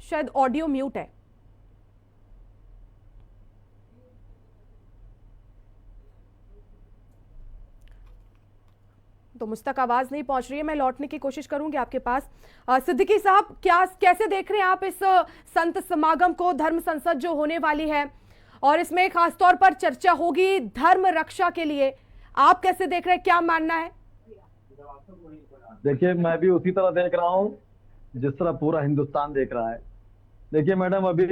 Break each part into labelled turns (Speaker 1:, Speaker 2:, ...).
Speaker 1: शायद audio mute है। तो मुझ तक आवाज नहीं पहुंच रही है, मैं लौटने की कोशिश करूंगी आपके पास। सिद्दीकी साहब, कैसे देख रहे हैं आप इस संत समागम को, धर्म संसद जो होने वाली है और इसमें खासतौर पर चर्चा होगी धर्म रक्षा के लिए, आप कैसे देख रहे हैं, क्या मानना है?
Speaker 2: देखिए, मैं भी उसी तरह देख रहा हूँ जिस तरह पूरा हिंदुस्तान देख रहा है। देखिए मैडम, अभी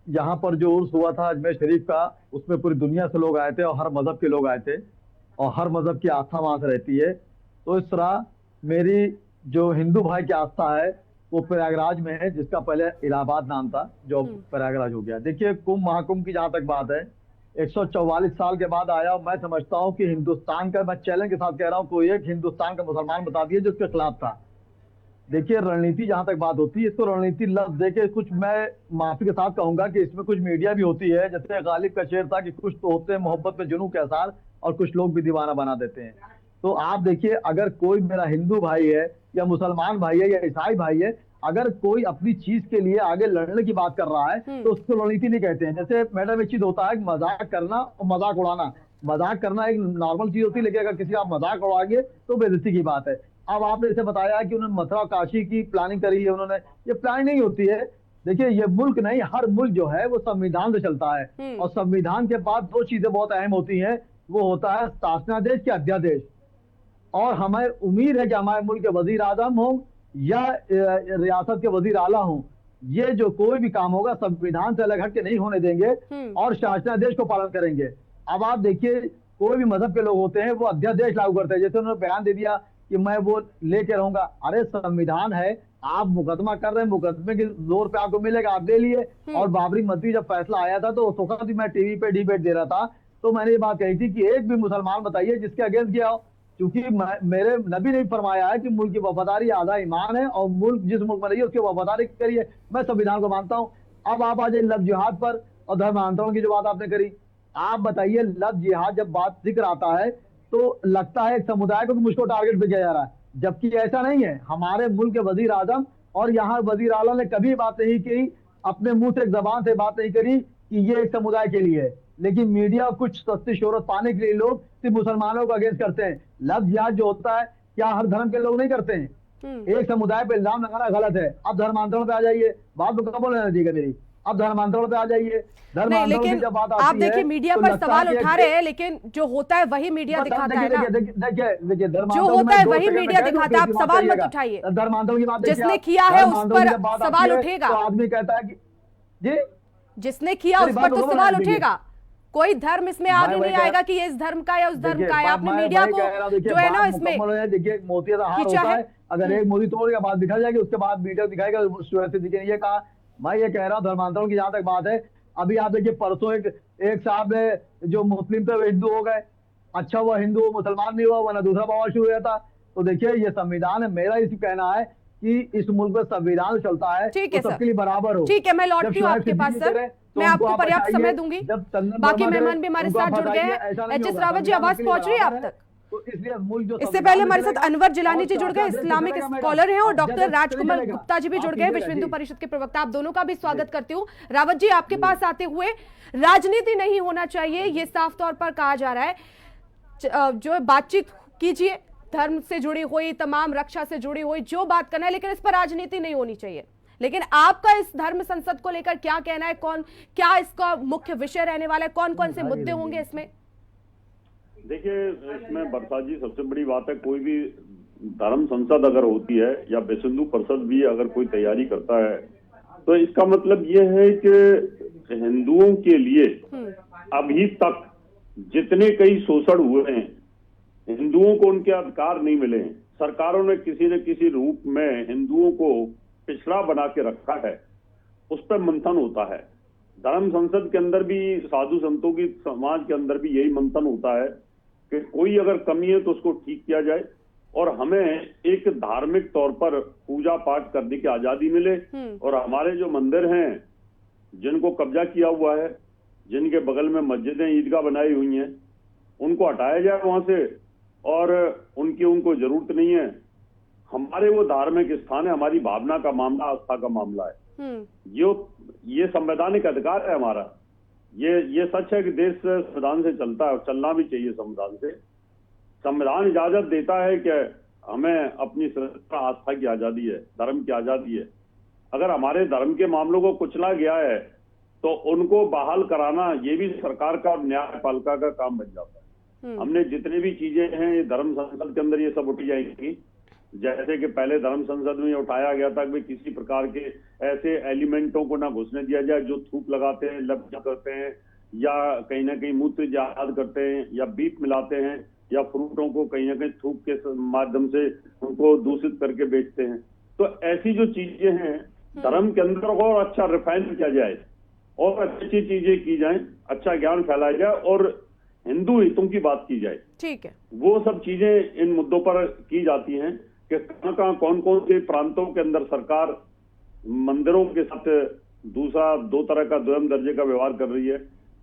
Speaker 2: यहाँ पर जो उर्स हुआ था अजमेर शरीफ का, उसमें पूरी दुनिया से लोग आए थे और हर मजहब के लोग आए थे और हर मजहब की आस्था वहां से रहती है। तो इस तरह मेरी जो हिंदू भाई की आस्था है वो प्रयागराज में है, जिसका पहले इलाहाबाद नाम था, जो प्रयागराज हो गया। देखिए, कुंभ महाकुंभ की जहां तक बात है, 144 साल के बाद आया और मैं समझता हूँ कि हिंदुस्तान का, मैं चैलेंज के साथ कह रहा हूँ, कोई एक हिंदुस्तान का मुसलमान बता दिए जिसके खिलाफ था। देखिए, रणनीति जहां तक बात होती है, इसको रणनीति लफ्ज देके कुछ, मैं माफी के साथ कहूंगा कि इसमें कुछ मीडिया भी होती है। जैसे गालिब का शेर था कि कुछ तो होते हैं मोहब्बत में जुनून के आसार और कुछ लोग भी दीवाना बना देते हैं। तो आप देखिए, अगर कोई मेरा हिंदू भाई है या मुसलमान भाई है या ईसाई भाई है, अगर कोई अपनी चीज के लिए आगे लड़ने की बात कर रहा है तो उसको रणनीति नहीं कहते हैं। जैसे मैडम, एक चीज होता है मजाक करना और मजाक उड़ाना। मजाक करना एक नॉर्मल चीज होती है, लेकिन अगर किसी का मजाक उड़ाएंगे तो बेइज्जती की बात है। अब आपने जैसे बताया कि उन्होंने मथुरा काशी की प्लानिंग करी है, उन्होंने, ये प्लानिंग नहीं होती है। देखिए, ये मुल्क नहीं, हर मुल्क जो है वो संविधान से चलता है और संविधान के बाद दो चीजें बहुत अहम होती हैं, वो होता है शासनादेश के अध्यादेश। और हमें उम्मीद है कि हमारे मुल्क के वजीर आजम हो या रियासत के वजीर आला हो, ये जो कोई भी काम होगा संविधान से अलग हट के नहीं होने देंगे और शासनादेश को पालन करेंगे। अब आप देखिए, कोई भी मजहब के लोग होते हैं वो अध्यादेश लागू करते हैं। जैसे उन्होंने बयान दे दिया कि मैं वो लेके रहूंगा, अरे संविधान है, आप मुकदमा कर रहे हैं, मुकदमे के जोर पे आपको मिलेगा, आप ले लिए। और बाबरी मस्जिद जब फैसला आया था तो उस वक्त भी मैं टीवी पे डिबेट दे रहा था, तो मैंने ये बात कही थी कि एक भी मुसलमान बताइए जिसके अगेंस्ट गया हो, क्योंकि मेरे नबी ने फरमाया है कि मुल्क की वफादारी आधा ईमान है और मुल्क जिस मुल्क में रहिए उसकी वफादारी करिए। मैं संविधान को मानता हूँ। अब आप आ जाइए लफ्ज जिहाद पर और धर्मांतरण की जो बात आपने करी, आप बताइए, लफ्ज जिहाद जब बात जिक्र आता है तो लगता है एक समुदाय को कि मुझको टारगेट पे किया जा रहा है, जबकि ऐसा नहीं है। हमारे मुल्क के वजीर आजम और यहाँ वजीर आला ने कभी बात नहीं की, अपने मुंह से एक जबान से बात नहीं करी कि ये एक समुदाय के लिए है। लेकिन मीडिया कुछ सस्ती शोहरत पाने के लिए लोग सिर्फ मुसलमानों को अगेंस्ट करते हैं। लफ्ज जिहाद जो होता है, क्या हर धर्म के लोग नहीं करते हैं? एक समुदाय पे इल्जाम लगाना गलत है। अब धर्मांतरण पे आ जाइए, बात को कब बोलने दीजिएगा मेरी, अब धर्मांतरण पे आ जाइए।
Speaker 1: नहीं, लेकिन जब बात आप देखिए मीडिया पर सवाल उठा रहे हैं, लेकिन जो होता है वही मीडिया दिखाता है ना।
Speaker 2: देखिए,
Speaker 1: जो होता है वही मीडिया दिखाता है, आप सवाल मत उठाइए।
Speaker 2: धर्मांतरण की बात
Speaker 1: जिसने किया है उस पर सवाल उठेगा।
Speaker 2: तो आदमी कहता है कि जी,
Speaker 1: जिसने किया उस पर तो सवाल उठेगा। कोई धर्म इसमें आगे नहीं आएगा कि ये इस धर्म का या उस धर्म का है। आपने मीडिया को जो है ना इसमें
Speaker 2: देखिए, मोती का हार होता है, अगर एक मोती तोड़ेगा बात दिखा जाएगी, उसके बाद मीडिया दिखाएगा। ये कहा, मैं ये कह रहा हूँ धर्मांतरण की जहां तक बात है, अभी आप देखिए परसों एक साहब ने जो मुस्लिम थे वो हिंदू हो गए। अच्छा, वो हिंदू मुसलमान नहीं हुआ, वरना दूसरा बवाल शुरू हुआ था। तो देखिए, ये संविधान है, मेरा इसी कहना है कि इस मुल्क में संविधान चलता है,
Speaker 1: ठीक है,
Speaker 2: तो सबके लिए बराबर हो।
Speaker 1: ठीक है, मैं लौटती हूँ आपके पास सर, मैं आपको पर्याप्त समय दूंगी। बाकी मेहमान भी हमारे साथ जुड़ गए हैं। एच.एस. रावत जी, आवाज पहुंच रही है आप तक? इससे पहले हमारे साथ अनवर जिलानी जी जुड़ गए, इस्लामिक स्कॉलर हैं, और डॉक्टर राजकुमार गुप्ता जी भी जुड़ गए, विश्व हिंदू परिषद के प्रवक्ता। आप दोनों का भी स्वागत करती हूँ। रावत जी, आपके पास आते हुए, राजनीति नहीं होना चाहिए ये साफ तौर पर कहा जा रहा है। जो बातचीत कीजिए, धर्म से जुड़ी हुई, तमाम रक्षा से जुड़ी हुई जो बात करना है, लेकिन इस पर राजनीति नहीं होनी चाहिए। लेकिन आपका इस धर्म संसद को लेकर क्या कहना है? क्या इसका मुख्य विषय रहने वाला है? कौन कौन से मुद्दे होंगे इसमें?
Speaker 3: देखिए, इसमें बरसात जी, सबसे बड़ी बात है, कोई भी धर्म संसद अगर होती है या विश्व हिंदू परिषद भी अगर कोई तैयारी करता है, तो इसका मतलब ये है कि हिंदुओं के लिए अभी तक जितने कई शोषण हुए हैं, हिंदुओं को उनके अधिकार नहीं मिले हैं। सरकारों ने किसी न किसी रूप में हिंदुओं को पिछड़ा बना के रखा है, उस पर मंथन होता है। धर्म संसद के अंदर भी, साधु संतों की समाज के अंदर भी यही मंथन होता है कि कोई अगर कमी है तो उसको ठीक किया जाए और हमें एक धार्मिक तौर पर पूजा पाठ करने की आजादी मिले। और हमारे जो मंदिर हैं जिनको कब्जा किया हुआ है, जिनके बगल में मस्जिदें, ईदगाह बनाई हुई हैं, उनको हटाया जाए वहां से, और उनको जरूरत नहीं है। हमारे वो धार्मिक स्थान है, हमारी भावना का मामला, आस्था का मामला है। ये संवैधानिक अधिकार है हमारा। ये सच है कि देश संविधान से चलता है और चलना भी चाहिए संविधान से। संविधान इजाजत देता है कि हमें अपनी श्रद्धा आस्था की आजादी है, धर्म की आजादी है। अगर हमारे धर्म के मामलों को कुचला गया है तो उनको बहाल कराना ये भी सरकार का और न्यायपालिका का काम बन जाता है। हमने जितनी भी चीजें हैं ये धर्म संसद के अंदर ये सब उठी जाएंगी। जैसे कि पहले धर्म संसद में उठाया गया था कि किसी प्रकार के ऐसे एलिमेंटों को ना घुसने दिया जाए जो थूक लगाते हैं, लब्जा करते हैं या कहीं ना कहीं मूत्र जहाद करते हैं या बीफ मिलाते हैं या फ्रूटों को कहीं ना कहीं थूक के माध्यम से उनको दूषित करके बेचते हैं। तो ऐसी जो चीजें हैं धर्म के अंदर और अच्छा रिफाइन किया जाए और अच्छी चीजें की जाए, अच्छा ज्ञान फैलाया जाए और हिंदू हितों की बात की जाए।
Speaker 1: ठीक है, वो
Speaker 3: सब चीजें इन मुद्दों पर की जाती हैं कि कहाँ कौन कौन से प्रांतों के अंदर सरकार मंदिरों के साथ दो तरह का द्वयम दर्जे का व्यवहार कर रही है,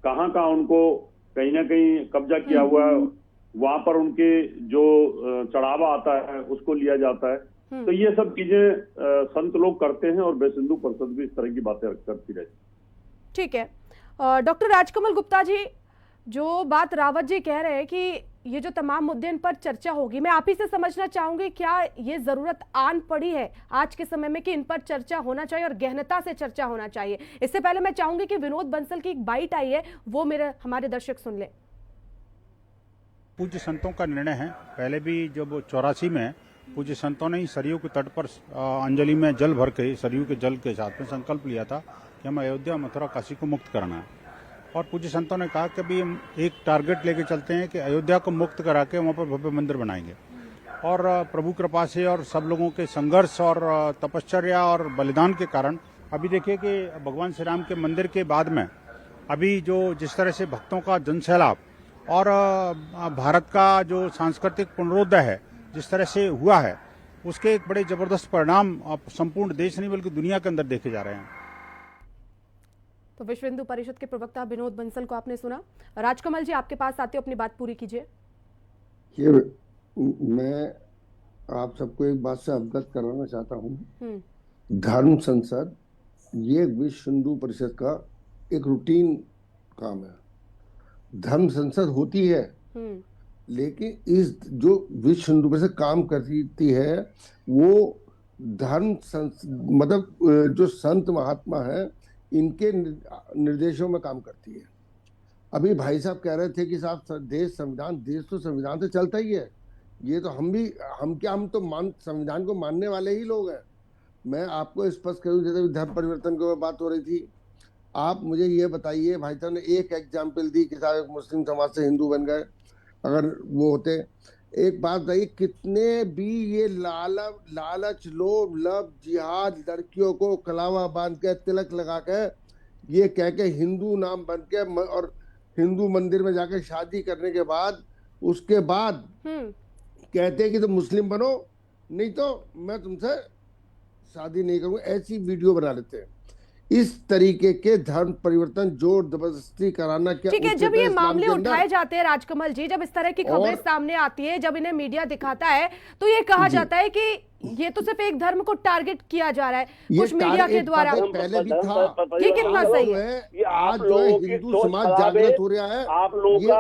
Speaker 3: कहाँ उनको कहीं ना कहीं कब्जा किया हुआ है, वहां पर उनके जो चढ़ावा आता है उसको लिया जाता है। तो ये सब चीजें संत लोग करते हैं और बेसिंधु परिषद भी इस तरह की बातें करती रहती है।
Speaker 1: ठीक है, डॉक्टर राजकमल गुप्ता जी, जो बात रावत जी कह रहे हैं कि ये जो तमाम मुद्दे इन पर चर्चा होगी, मैं आप ही से समझना चाहूंगी क्या ये जरूरत आन पड़ी है आज के समय में कि इन पर चर्चा होना चाहिए और गहनता से चर्चा होना चाहिए? इससे पहले मैं चाहूंगी कि विनोद बंसल की एक बाइट आई है, वो हमारे दर्शक सुन ले।
Speaker 4: पूज्य संतों का निर्णय है। पहले भी जब 84 में पूज्य संतों ने ही सरयू के तट पर अंजलि में जल भर के सरयू के जल के साथ में संकल्प लिया था कि हम अयोध्या, मथुरा, काशी को मुक्त करना है। और पूज्य संतों ने कहा कि अभी हम एक टारगेट लेके चलते हैं कि अयोध्या को मुक्त करा के वहाँ पर भव्य मंदिर बनाएंगे। और प्रभु कृपा से और सब लोगों के संघर्ष और तपश्चर्या और बलिदान के कारण अभी देखिए कि भगवान श्री राम के मंदिर के बाद में अभी जो जिस तरह से भक्तों का जनसैलाब और भारत का जो सांस्कृतिक पुनरोदय है जिस तरह से हुआ है, उसके एक बड़े जबरदस्त परिणाम संपूर्ण देश नहीं बल्कि दुनिया के अंदर देखे जा रहे हैं।
Speaker 1: तो विश्व हिंदू परिषद के प्रवक्ता विनोद बंसल को आपने सुना। राजकमल जी, आपके पास आते हो, अपनी बात पूरी कीजिए।
Speaker 5: मैं आप सबको एक बात से अवगत कराना चाहता हूँ। धर्म संसद ये विश्व हिंदू परिषद का एक रूटीन काम है। धर्म संसद होती है, लेकिन इस जो विश्व हिंदू परिषद काम करती है वो धर्म मतलब जो संत महात्मा है इनके निर्देशों में काम करती है। अभी भाई साहब कह रहे थे कि साहब देश तो संविधान से चलता ही है। ये तो हम तो संविधान को मानने वाले ही लोग हैं। मैं आपको स्पष्ट करूं, जैसे धर्म परिवर्तन की बात हो रही थी, आप मुझे ये बताइए, भाई साहब ने एक एग्जाम्पल दी कि साहब मुस्लिम समाज से हिंदू बन गए, अगर वो होते। एक बात बताइए, कितने भी ये लालच, लोभ, लब, जिहाद, लड़कियों को कलावा बांध के तिलक लगा के ये कह के हिंदू नाम बन के और हिंदू मंदिर में जाके शादी करने के बाद उसके बाद कहते हैं कि तुम मुस्लिम बनो, नहीं तो मैं तुमसे शादी नहीं करूंगा, ऐसी वीडियो बना लेते हैं। इस तरीके के धर्म परिवर्तन जोर जबरदस्ती कराना क्या
Speaker 1: ठीक है? जब ये मामले उठाए जाते हैं राजकमल जी, जब इस तरह की खबरें सामने आती है, जब इन्हें मीडिया दिखाता है, तो ये कहा जाता है कि ये तो सिर्फ एक धर्म को टारगेट किया जा रहा है कुछ मीडिया के द्वारा।
Speaker 5: पहले भी था,
Speaker 1: ये कितना सही है?
Speaker 5: आज जो है हिंदू समाज जागृत हो रहा है, ये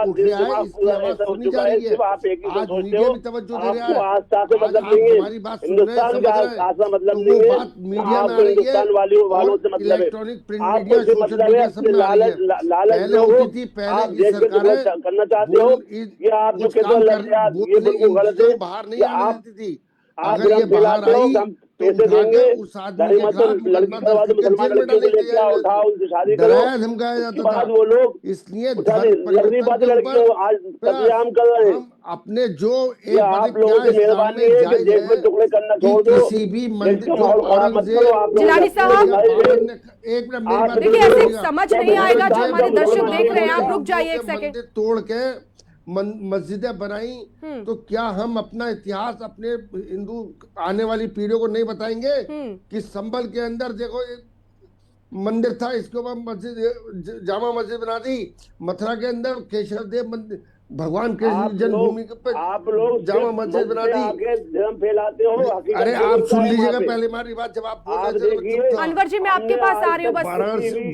Speaker 5: उठ रहा है, इसकी आवाज सुनी जा रही है। आज मीडिया भी तवज्जो दे रहा है, हमारी बात सुन रहे हैं, तो वो बात मीडिया में आ रही है, electronic print media, social media सब में आ रही है। पहले होती थी, पहले की सरकारें
Speaker 3: करना चाहते हो ये आप जो
Speaker 5: जो बाहर नहीं आने देती थी, अगर ये बाहर आई
Speaker 3: पैसे देंगे,
Speaker 5: उस आदमी के खिलाफ डराया धमकाया जाता था।
Speaker 3: वो लोग
Speaker 5: इसलिए
Speaker 3: हम
Speaker 5: अपने जो
Speaker 3: आप लोगों की मेहरबानी है कि देश में टुकड़े करना छोड़ दो।
Speaker 5: किसी भी मंदिर
Speaker 1: जिलानी साहब
Speaker 5: एक मिनट,
Speaker 1: देखिए ऐसे समझ नहीं आएगा जो हमारे दर्शक देख रहे हैं, आप रुक जाइए एक सेकंड।
Speaker 5: तोड़ के मस्जिदें बनाई तो क्या हम अपना इतिहास अपने हिंदू आने वाली पीढ़ियों को नहीं बताएंगे कि संभल के अंदर देखो मंदिर था, इसके ऊपर मस्जिद, जामा मस्जिद बना दी। मथुरा के अंदर केशव देव भगवान कृष्ण जन्मभूमि पे
Speaker 3: आप लोग
Speaker 5: जामा मस्जिद बना दी।
Speaker 3: धर्म फैलाते हो।
Speaker 5: अरे आप सुन लीजिएगा पहले हमारी बात, जब आप बोल रहे थे तो चुप था।
Speaker 1: अनवर जी मैं आपके पास आ रही हूँ बस।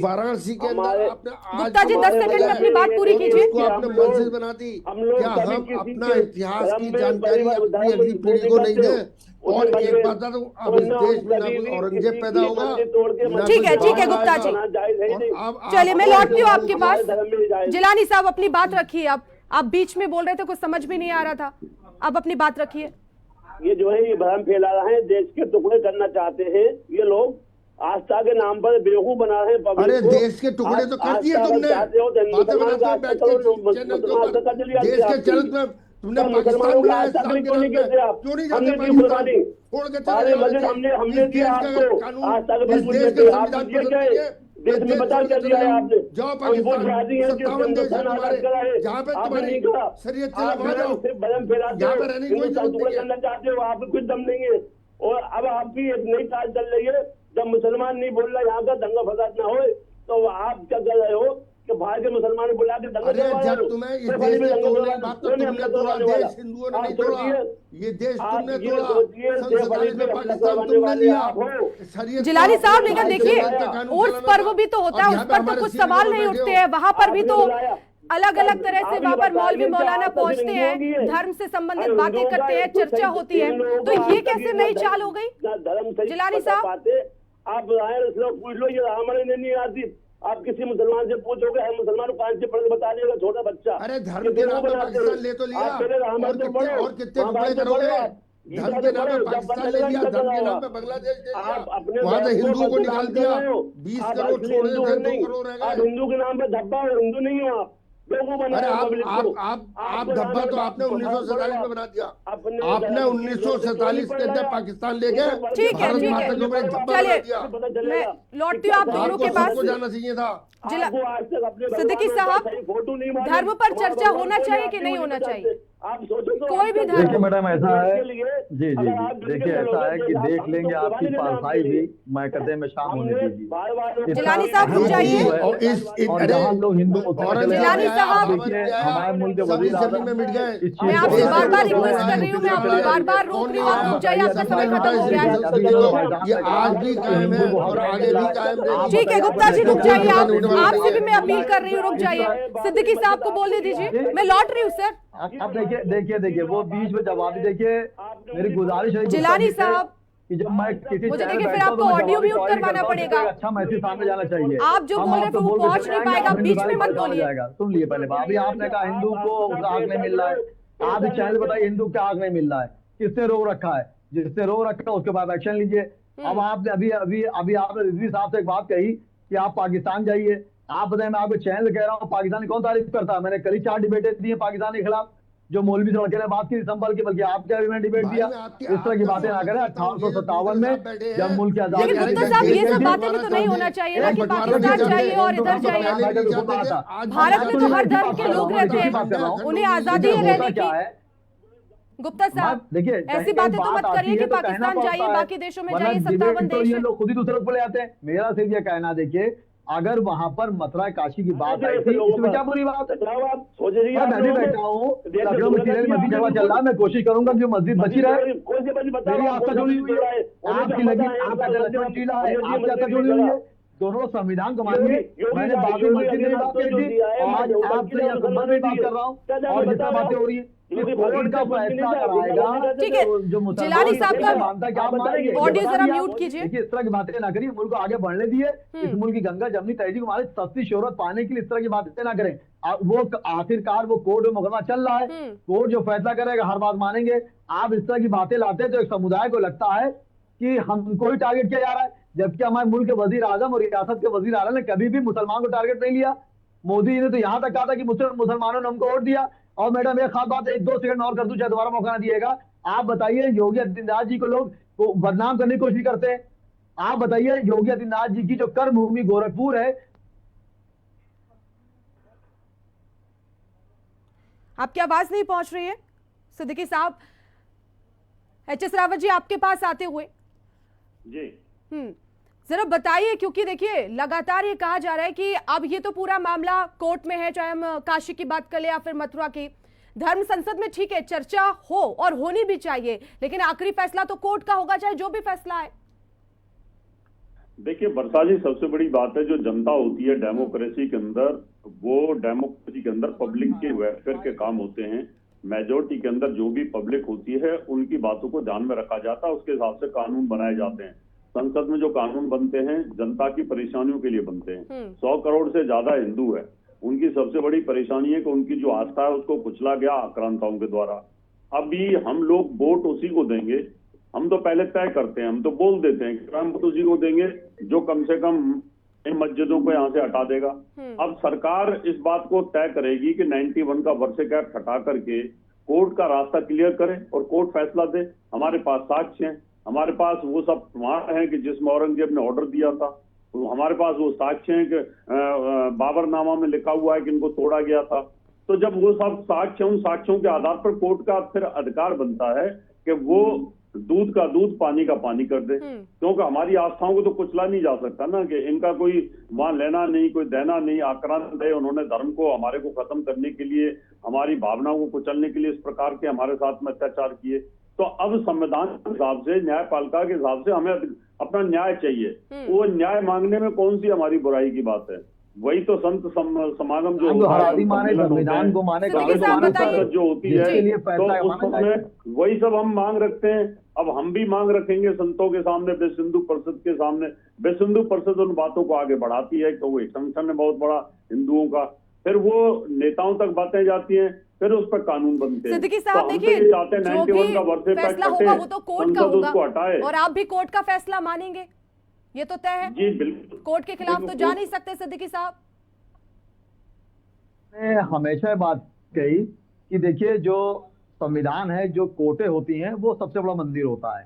Speaker 5: वाराणसी के अंदर आपने
Speaker 1: गुप्ता जी 10 सेकंड में अपनी बात पूरी कीजिए।
Speaker 5: उसको आपने मस्जिद बना दी। क्या हम अपना इतिहास की जानकारी अपनी अगली पीढ़ी को नहीं दें? और एक बात तो अब इस देश में ना कोई औरंगजेब पैदा होगा।
Speaker 1: ठीक है गुप्ता जी, चलिए मैं लौटती हूँ आपके पास। जिलानी साहब अपनी बात रखिए। आप बीच में बोल रहे थे, कुछ समझ भी नहीं आ रहा था, आप अपनी बात रखिए।
Speaker 3: ये जो है ये भ्रम फैला रहे हैं, देश के टुकड़े करना चाहते हैं ये लोग, आस्था के नाम पर बेवकूफ बना रहे हैं।
Speaker 5: अरे देश के टुकड़े तो कर दिए तुमने, बातें बनाते हो बैठ के चैनल के ऊपर। देश के चैनल पे तुमने पाकिस्तान बुलाया इस्लाम के नाम पे, क्यों नहीं जाते पाकिस्तान? छोड़ के चले जाओ।
Speaker 3: हमने दिया आपको
Speaker 5: इस देश के संविधान को
Speaker 3: देश में बता क्या दिया है आपने?
Speaker 5: जाओ पाकिस्तान, 57 देश है तुम्हारे, जहाँ पे तुम्हारी शरीयत चला वहाँ जाओ। यहाँ पे रहने की कोई जरूरत नहीं है।
Speaker 3: करना चाहते हो, आप कुछ दम नहीं है। और अब आपकी एक नई चाल चल रही है, जब मुसलमान नहीं बोल रहा यहाँ का दंगा फसाद ना हो, तो आप क्या कर रहे हो कि बाहर के मुसलमान बुला के दंगा।
Speaker 5: अरे जब तुम्हें इस देश में तोड़ने बात तो तुमने तोड़ा, देश हिंदुओं ने नहीं तोड़ा, ये देश तुमने तोड़ा। सन 47 में पाकिस्तान तुमने लिया।
Speaker 1: जिलानी साहब लेकिन देखिए उर्स पर्व भी तो होता है, उस पर तो कुछ सवाल नहीं उठते हैं। वहां पर भी तो अलग अलग तरह से वहां पर मौलवी मौलाना पहुंचते हैं, धर्म से संबंधित बातें करते हैं, चर्चा होती है। तो ये कैसे नई चाल हो गई जिलानी साहब?
Speaker 3: आप पूछ लो, ये हमारे नहीं आती। आप किसी मुसलमान से पूछोगे, हम मुसलमान कान से पढ़ के बता देगा छोटा बच्चा।
Speaker 5: अरे धर्म के नाम पे पाकिस्तान ले तो लिया, और कितने टुकड़े करोगे? धर्म के नाम पे पाकिस्तान ले लिया, धर्म के नाम पे बांग्लादेश ले लिया, वहाँ से हिंदुओं को निकाल दिया। 20 करोड़ छोड़े थे, 2 करोड़ रह गए।
Speaker 3: हिंदू के नाम पे धब्बा हो, हिंदू नहीं हो आप।
Speaker 5: अरे आप धब्बा तो आपने 1947 में बना दिया। आपने 1947 के अंदर पाकिस्तान ले गए, भारत माता के ऊपर धब्बा बना दिया।
Speaker 1: मैं लौटती हूँ आप दोनों के पास।
Speaker 5: जाना चाहिए था।
Speaker 1: सिद्दीकी साहब, धर्म पर चर्चा होना चाहिए कि नहीं होना चाहिए? कोई भी धर्म।
Speaker 2: देखिए मैडम ऐसा है, जी देखिए ऐसा है कि देख लेंगे आपकी पारसाई भी मैं कहते में शाम होने दीजिए।
Speaker 1: जिलानी साहब रुक जाइए।
Speaker 2: और जहाँ लोग हिंदू
Speaker 1: जिलानी साहब
Speaker 2: हमारे मुल्क के वजीर आज़म
Speaker 5: में मिट गए।
Speaker 1: मैं आपसे बार बार रिक्वेस्ट कर रही हूँ, मैं आपको बार बार रोक रही हूँ, आप रुक जाइए, आपका समय खत्म हो गया है।
Speaker 5: ये आज भी कायम है और आगे भी कायम रहेगा।
Speaker 1: ठीक है गुप्ता जी रुक जाइए, आपसे भी मैं अपील कर रही हूँ, रुक जाइए। सिद्दीकी साहब को बोलने दीजिए, मैं लौट रही हूँ सर।
Speaker 2: अब देखिए वो बीच में जवाब देखिए, मेरी गुजारिश है
Speaker 1: जिलानी साहब
Speaker 2: कि जब मैं किसी
Speaker 1: मुझे देखिए फिर आपको ऑडियो म्यूट करवाना पड़ेगा।
Speaker 2: अच्छा मैसेज सामने जाना चाहिए।
Speaker 1: आप जो बोल रहे थे वो पहुंच नहीं पाएगा, बीच में मत बोलिए।
Speaker 2: सुन लिए पहले अभी आपने कहा हिंदू को उसका हक नहीं मिल रहा है। आप इस चैनल बताइए हिंदू क्या हक नहीं मिल रहा है, किसने रोक रखा है? जिसने रोक रखा है उसके बाद एक्शन लीजिए। अब आपने अभी आपने रिजवी साहब से एक बात कही कि आप पाकिस्तान जाइए। आप बताए, मैं आपको चैनल कह रहा हूँ, पाकिस्तान कौन तारीफ करता है? मैंने कल ही 4 डिबेटें दी है पाकिस्तान के खिलाफ, जो मौलवी से लड़के ने बात की संभल के, बल्कि आपके भी मैंने डिबेट दिया। इस तरह की बातें ना करें। 1857 में जब मुल्क की आजादी,
Speaker 1: लेकिन गुप्ता साहब ये सब बातें भी तो नहीं होना चाहिए ना कि पाकिस्तान चाहिए और इधर चाहिए। भारत में तो हर धर्म के लोग रहते हैं, उन्हें आजादी है रहने की। गुप्ता साहब देखिए ऐसी बातें तो मत करिए कि पाकिस्तान जाइए, बाकी देशों में जाइए, 57 देश
Speaker 2: ये लोग खुद ही दूसरे को ले आते हैं। मेरा सिर्फ ये कहना, देखिए अगर वहां पर मथुरा काशी की बात आई थी, इसमें क्या बुरी बात है? मैं भी बैठा हूँ, लखनऊ में मस्जिद जगह चल रहा है, मैं कोशिश करूंगा जो मस्जिद बची रहे। मेरी आपका जुड़ी हुई है, आपकी लगी, आपका लक्ष्मण टीला है, आपकी आपका जुड़ी हुई है। दोनों संविधान को मानिए। मैंने बाबरी मस्जिद में बात करी थी, आज आपसे यहाँ संबंध में बात कर रहा हूँ, और जितना बातें हो रही है कोर्ट का फैसला कराएगा।
Speaker 1: ठीक है, जिलानी साहब का ऑडियो जरा म्यूट कीजिए।
Speaker 2: देखिए इस तरह की बातें ना करिए, मुल्क को आगे बढ़ने दिए। इस मुल्क की गंगा जमनी तहजीब को हमारे सस्ती शोहरत पाने के लिए इस तरह की बातें ना करें। वो आखिरकार वो कोर्ट में मुकदमा चल रहा है, कोर्ट जो फैसला करेगा हर बात मानेंगे। आप इस तरह की बातें लाते हैं तो एक समुदाय को लगता है कि हमको ही टारगेट किया जा रहा है, जबकि हमारे मुल्क के वजीर आजम और रियासत के वजीर आला ने कभी भी मुसलमान को टारगेट नहीं लिया। मोदी जी ने तो यहाँ तक कहा था कि मुसलमानों ने हमको वोट दिया। और मैडम एक खास बात, 1-2 सेकंड और कर दूं, चाहे दोबारा मौका ना दिएगा। आप बताइए योगी आदित्यनाथ जी को लोग बदनाम करने की कोशिश करते हैं। आप बताइए योगी आदित्यनाथ जी की जो कर्म भूमि गोरखपुर है,
Speaker 1: आपकी आवाज नहीं पहुंच रही है सिद्दीकी साहब। एच.एस. रावत जी आपके पास आते हुए
Speaker 3: जी
Speaker 1: जरा बताइए, क्योंकि देखिए लगातार ये कहा जा रहा है कि अब ये तो पूरा मामला कोर्ट में है, चाहे हम काशी की बात कर ले या फिर मथुरा की, धर्म संसद में ठीक है चर्चा हो और होनी भी चाहिए, लेकिन आखिरी फैसला तो कोर्ट का होगा, चाहे जो भी फैसला है।
Speaker 3: देखिए वर्षा जी, सबसे बड़ी बात है जो जनता होती है डेमोक्रेसी के अंदर, वो डेमोक्रेसी के अंदर पब्लिक के वेलफेयर के काम होते हैं। मेजोरिटी के अंदर जो भी पब्लिक होती है उनकी बातों को ध्यान में रखा जाता है, उसके हिसाब से कानून बनाए जाते हैं। संसद में जो कानून बनते हैं जनता की परेशानियों के लिए बनते हैं। 100 करोड़ से ज्यादा हिंदू है, उनकी सबसे बड़ी परेशानी है कि उनकी जो आस्था है उसको कुचला गया आक्रांताओं के द्वारा। अभी हम लोग वोट उसी को देंगे, हम तो पहले तय करते हैं, हम तो बोल देते हैं कि हम उसी को देंगे जो कम से कम इन मस्जिदों को यहाँ से हटा देगा। अब सरकार इस बात को तय करेगी कि 91 का वर्षिक एक्ट हटा करके कोर्ट का रास्ता क्लियर करे और कोर्ट फैसला दे। हमारे पास साक्ष्य हैं, हमारे पास वो सब प्रमाण है कि जिसमें औरंगजेब ने ऑर्डर दिया था, तो हमारे पास वो साक्ष्य हैं कि बाबरनामा में लिखा हुआ है कि इनको तोड़ा गया था। तो जब वो सब साक्ष्य, उन साक्ष्यों के आधार पर कोर्ट का फिर अधिकार बनता है कि वो दूध का दूध पानी का पानी कर दे, क्योंकि हमारी आस्थाओं को तो कुचला नहीं जा सकता ना, कि इनका कोई वहां लेना नहीं, कोई देना नहीं। आक्रांत है, उन्होंने धर्म को हमारे को खत्म करने के लिए, हमारी भावनाओं को कुचलने के लिए इस प्रकार के हमारे साथ में अत्याचार किए। तो अब संविधान के हिसाब से, न्यायपालिका के हिसाब से हमें अपना न्याय चाहिए। वो न्याय मांगने में कौन सी हमारी बुराई की बात है? वही तो संत समागम जो
Speaker 2: संविधान को माने
Speaker 3: जो होती है, तो उसमें वही सब हम मांग रखते हैं। अब हम भी मांग रखेंगे संतों के सामने, विश्व हिंदू परिषद के सामने। विश्व हिंदू परिषद उन बातों को आगे बढ़ाती है, तो वो एक संगठन है बहुत बड़ा हिंदुओं का, फिर वो नेताओं तक बातें जाती हैं, फिर उस पर कानून बनते हैं।
Speaker 1: सिद्दीकी साहब देखिए, जो भी फैसला होगा वो तो कोर्ट का होगा, और आप भी कोर्ट का फैसला मानेंगे, ये तो तय है।
Speaker 3: जी बिल्कुल,
Speaker 1: कोर्ट के खिलाफ तो जा नहीं सकते। सिद्दीकी साहब
Speaker 2: ने हमेशा बात कही कि देखिए जो संविधान है, जो कोर्टें होती हैं, वो सबसे बड़ा मंदिर होता है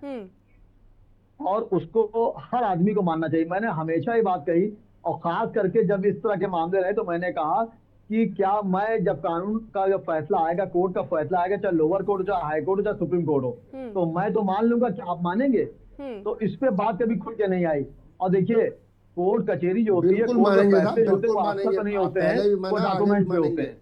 Speaker 2: और उसको हर आदमी को मानना चाहिए। मैंने हमेशा ये बात कही, और खास करके जब इस तरह के मामले रहे तो मैंने कहा कि क्या मैं जब कानून का जो फैसला आएगा, कोर्ट का फैसला आएगा, चाहे लोअर कोर्ट हो, चाहे हाई कोर्ट हो, चाहे सुप्रीम कोर्ट हो, तो मैं तो मान लूंगा कि आप मानेंगे। तो इस पे बात कभी खुल के नहीं आई। और देखिए कोर्ट कचेरी जो होती है, कोर्ट के फैसले जो होते हैं वो आस्था पे नहीं होते हैं, वो डॉक्यूमेंट पे होते हैं।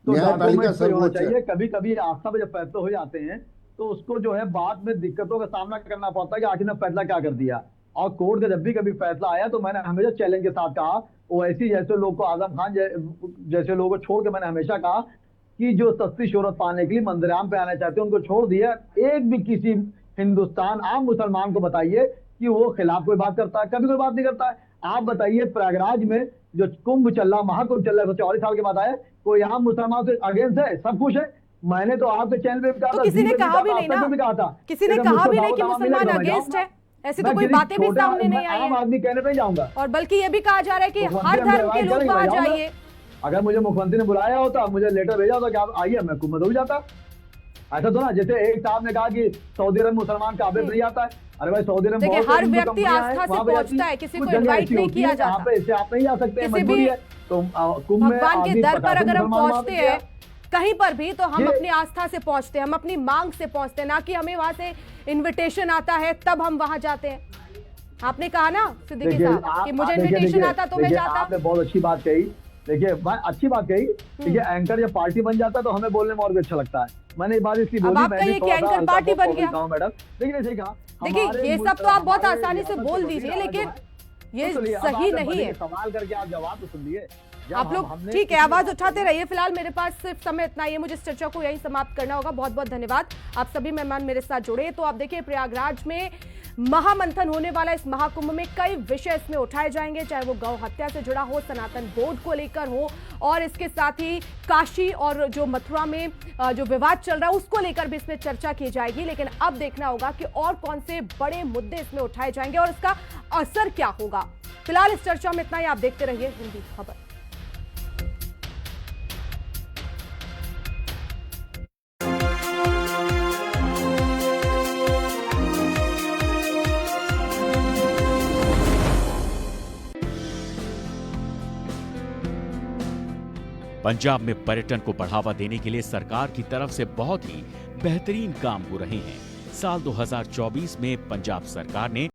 Speaker 2: तो डॉक्यूमेंट पे होना चाहिए। कभी कभी आस्था पे जब फैसले हो जाते हैं तो उसको जो है बाद में दिक्कतों का सामना करना पड़ता है कि आखिर ने फैसला क्या कर दिया। और कोर्ट का जब भी कभी फैसला आया तो मैंने हमेशा चैलेंज के साथ कहा, ओवैसी जैसे लोग को, आजम खान जैसे लोगों को छोड़ के मैंने हमेशा कहा कि जो सस्ती शोहरत पाने के लिए मंदिराम पे आना चाहते हैं उनको छोड़ दिया। एक भी किसी हिंदुस्तान आम मुसलमान को बताइए कि वो खिलाफ कोई बात करता है? कभी कोई बात नहीं करता है। आप बताइए प्रयागराज में जो कुंभ चल रहा, महाकुंभ चल रहा है, 40 साल के बाद आया, कोई आम मुसलमान से अगेंस्ट है? सब कुछ है। मैंने तो आपके चैनल पे भी कहा था,
Speaker 1: किसी ने कहा भी नहीं ना, किसी ने कहा भी नहीं कि मुसलमान अगेंस्ट है, ऐसी तो कोई बातें भी सामने नहीं आई है।
Speaker 2: आम आदमी कहने पे जाऊंगा,
Speaker 1: और बल्कि ये भी कहा जा रहा है कि हर धर्म के लोग वहां जाइए।
Speaker 2: अगर मुझे मुख्यमंत्री ने बुलाया होता, मुझे लेटर भेजा होता कि आप आइए, मैं कुंभ हो जाता। ऐसा तो ना, जैसे एक साहब ने कहा कि सऊदी अरब मुसलमान काबे नहीं आता है। अरे भाई सऊदी अरब
Speaker 1: देखिए हर व्यक्ति आस्था से पहुंचता है, किसी को इनवाइट नहीं किया जाता।
Speaker 2: इससे आप नहीं जा सकते,
Speaker 1: मजबूरी है।
Speaker 2: तो कुंभ में
Speaker 1: भगवान के दर पर अगर हम पहुंचते हैं कहीं पर भी, तो हम अपनी आस्था से पहुंचते हैं, हम अपनी मांग से पहुंचते हैं, ना कि हमें वहां से इन्विटेशन आता है तब हम वहां जाते हैं। आपने कहा ना सिद्दीकी साहब कि मुझे इन्विटेशन आता तो मैं जाता।
Speaker 2: आपने बहुत अच्छी बात कही। देखिए अच्छी बात कही। देखिए एंकर जब पार्टी बन जाता है तो हमें बोलने में और भी अच्छा लगता है। मैंने ये बात इसलिए बोली,
Speaker 1: मैं भी एंकर पार्टी बन गया
Speaker 2: मैडम, लेकिन ऐसे कहा।
Speaker 1: देखिए ये सब तो आप बहुत आसानी से बोल दीजिए, लेकिन ये सही नहीं है।
Speaker 2: सवाल करके आप जवाब तो सुन लिए।
Speaker 1: आप लोग ठीक है, आवाज उठाते रहिए। फिलहाल मेरे पास सिर्फ समय इतना ही है, मुझे इस चर्चा को यहीं समाप्त करना होगा। बहुत बहुत धन्यवाद, आप सभी मेहमान मेरे साथ जुड़े। तो आप देखिए प्रयागराज में महामंथन होने वाला इस महाकुंभ में कई विषय इसमें उठाए जाएंगे, चाहे वो गौ हत्या से जुड़ा हो, सनातन बोर्ड को लेकर हो, और इसके साथ ही काशी और जो मथुरा में जो विवाद चल रहा है उसको लेकर भी इसमें चर्चा की जाएगी। लेकिन अब देखना होगा कि और कौन से बड़े मुद्दे इसमें उठाए जाएंगे और इसका असर क्या होगा। फिलहाल इस चर्चा में इतना ही, आप देखते रहिए हिंदी खबर।
Speaker 6: पंजाब में पर्यटन को बढ़ावा देने के लिए सरकार की तरफ से बहुत ही बेहतरीन काम हो रहे हैं। साल 2024 में पंजाब सरकार ने